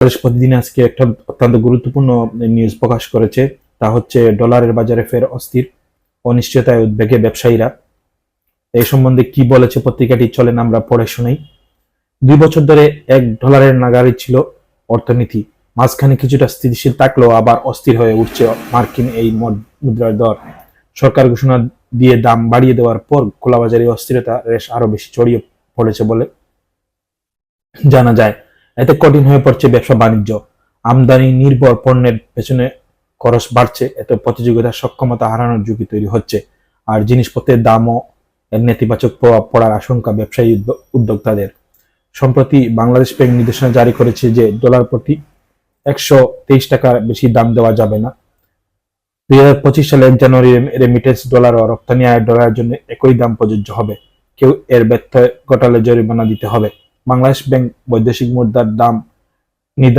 প্রতিদিন আজকে একটা অত্যন্ত গুরুত্বপূর্ণ নিউজ প্রকাশ করেছে, তা হচ্ছে ডলারের বাজারে ফের অস্থির, অনিশ্চয়তায় উদ্বেগে ব্যবসায়ীরা। এই সম্বন্ধে কি বলেছে পত্রিকাটি, চলেন আমরা পড়ে শুনাই। 2 বছর ধরে $1 নাগারে ছিল অর্থনীতি, মাঝখানে কিছুটা স্থিতিশীল থাকলেও আবার অস্থির হয়ে উঠছে মার্কিন এই মুদ্রার দর। সরকার ঘোষণা দিয়ে দাম বাড়িয়ে দেওয়ার পর খোলাবাজারে অস্থিরতা রেশ আরো বেশি ছড়িয়ে পড়েছে বলে জানা যায়। এতে কঠিন হয়ে পড়ছে ব্যবসা বাণিজ্য, আমদানি নির্ভর পণ্যের পেছনে খরচ বাড়ছে, এতে প্রতিযোগিতার সক্ষমতা হারানোর ঝুঁকি তৈরি হচ্ছে। আর জিনিসপত্রের দামও এর নেতিবাচক প্রভাব পড়ার আশঙ্কা ব্যবসায়ী উদ্যোক্তাদের। সম্প্রতি বাংলাদেশ ব্যাংক নির্দেশনা জারি করেছে যে ডলার প্রতি 123 টাকার বেশি দাম দেওয়া যাবে না। 2025 সালে 1 জানুয়ারি রেমিটেন্স ডলার ও রপ্তানি আয়ের ডলারের জন্য একই দাম প্রযোজ্য হবে। কেউ এর ব্যত্যয় ঘটালে জরিমানা দিতে হবে। বাংলাদেশ ব্যাংক বৈদেশিক মুদ্রার দাম